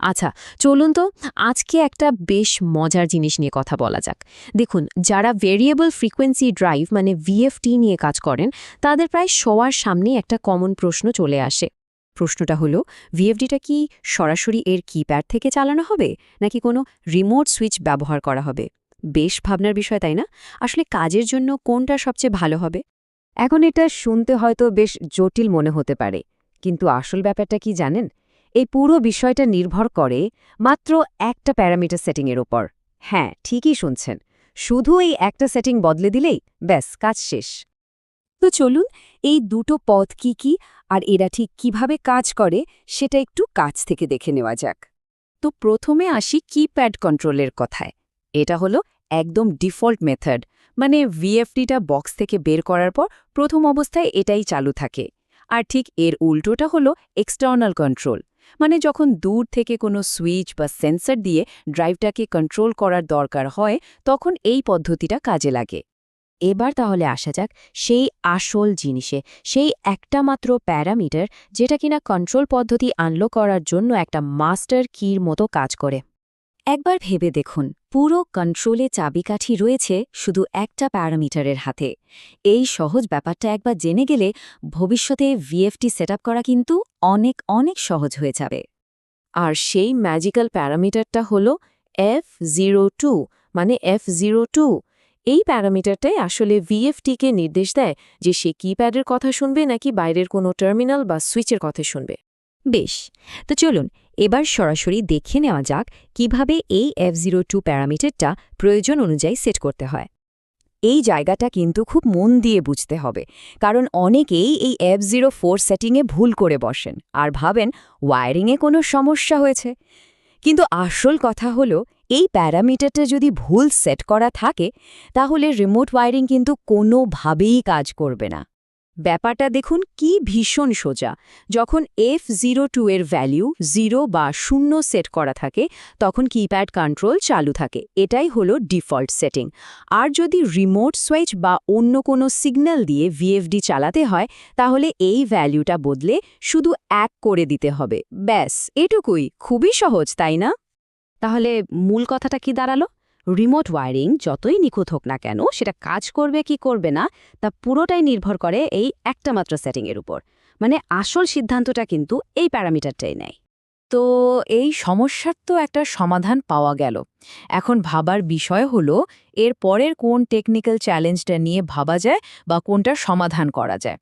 আচ্ছা, চলুন তো আজকে একটা বেশ মজার জিনিস নিয়ে কথা বলা যাক। দেখুন, যারা ভেরিয়েবল ফ্রিকোয়েন্সি ড্রাইভ মানে ভিএফটি নিয়ে কাজ করেন, তাদের প্রায় সবার সামনেই একটা কমন প্রশ্ন চলে আসে। প্রশ্নটা হলো, ভিএফডিটা কি সরাসরি এর কিপ্যাড থেকে চালানো হবে, নাকি কোনো রিমোট সুইচ ব্যবহার করা হবে? বেশ ভাবনার বিষয়, তাই না? আসলে কাজের জন্য কোনটা সবচেয়ে ভালো হবে? এখন এটা শুনতে হয়তো বেশ জটিল মনে হতে পারে, কিন্তু আসল ব্যাপারটা কি জানেন? এই পুরো বিষয়টা নির্ভর করে মাত্র একটা প্যারামিটার সেটিংয়ের ওপর। হ্যাঁ, ঠিকই শুনছেন। শুধু এই একটা সেটিং বদলে দিলেই ব্যাস কাজ শেষ। তো চলুন, এই দুটো পথ কি আর এরা ঠিক কিভাবে কাজ করে সেটা একটু কাছ থেকে দেখে নেওয়া যাক। তো প্রথমে আসি কিপ্যাড কন্ট্রোলের কথায়। এটা হলো একদম ডিফল্ট মেথড, মানে ভিএফডিটা বক্স থেকে বের করার পর প্রথম অবস্থায় এটাই চালু থাকে। আর ঠিক এর উল্টোটা হলো এক্সটার্নাল কন্ট্রোল, মানে যখন দূর থেকে কোনো সুইচ বা সেন্সর দিয়ে ড্রাইভটাকে কন্ট্রোল করার দরকার হয়, তখন এই পদ্ধতিটা কাজে লাগে। এবার তাহলে আসা যাক সেই আসল জিনিসে, সেই একটা মাত্র প্যারামিটার যেটা কিনা কন্ট্রোল পদ্ধতি আনলক করার জন্য একটা মাস্টার কির মতো কাজ করে। একবার ভেবে দেখুন, পুরো কন্ট্রোলে চাবিকাঠি রয়েছে শুধু একটা প্যারামিটারের হাতে। এই সহজ ব্যাপারটা একবার জেনে গেলে ভবিষ্যতে ভিএফটি সেটআপ করা কিন্তু অনেক অনেক সহজ হয়ে যাবে। আর সেই ম্যাজিক্যাল প্যারামিটারটা হলো F02, মানে F02। এই প্যারামিটারটাই আসলে ভিএফটিকে নির্দেশ দেয় যে সে কিপ্যাডের কথা শুনবে নাকি বাইরের কোনো টার্মিনাল বা সুইচের কথা শুনবে। বেশ, তো চলুন এবার সরাসরি দেখে নেওয়া যাক কিভাবে এই F02 প্যারামিটারটা প্রয়োজন অনুযায়ী সেট করতে হয়। এই জায়গাটা কিন্তু খুব মন দিয়ে বুঝতে হবে, কারণ অনেকেই এই F04 সেটিংয়ে ভুল করে বসেন আর ভাবেন ওয়্যারিংয়ে কোনো সমস্যা হয়েছে। কিন্তু আসল কথা হলো, এই প্যারামিটারটা যদি ভুল সেট করা থাকে, তাহলে রিমোট ওয়্যারিং কিন্তু কোনোভাবেই কাজ করবে না। ব্যাপারটা দেখুন কি ভীষণ সোজা। যখন F02 এর ভ্যালু 0 বা 0 সেট করা থাকে, তখন কিপ্যাড কন্ট্রোল চালু থাকে। এটাই হলো ডিফল্ট সেটিং। আর যদি রিমোট সুইচ বা অন্য কোনো সিগন্যাল দিয়ে ভিএফডি চালাতে হয়, তাহলে এই ভ্যালুটা বদলে শুধু 1 করে দিতে হবে। ব্যাস, এটুকুই। খুবই সহজ, তাই না? তাহলে মূল কথাটা কি দাঁড়ালো? রিমোট ওয়্যারিং যতই নিখুঁত হোক না কেন, সেটা কাজ করবে কি করবে না তা পুরোটাই নির্ভর করে এই একটা মাত্র সেটিংয়ের উপর। মানে আসল সিদ্ধান্তটা কিন্তু এই প্যারামিটারটাই নেয়। তো এই সমস্যার তো একটা সমাধান পাওয়া গেল। এখন ভাবার বিষয় হলো এর পরের কোন টেকনিক্যাল চ্যালেঞ্জটা নিয়ে ভাবা যায় বা কোনটার সমাধান করা যায়।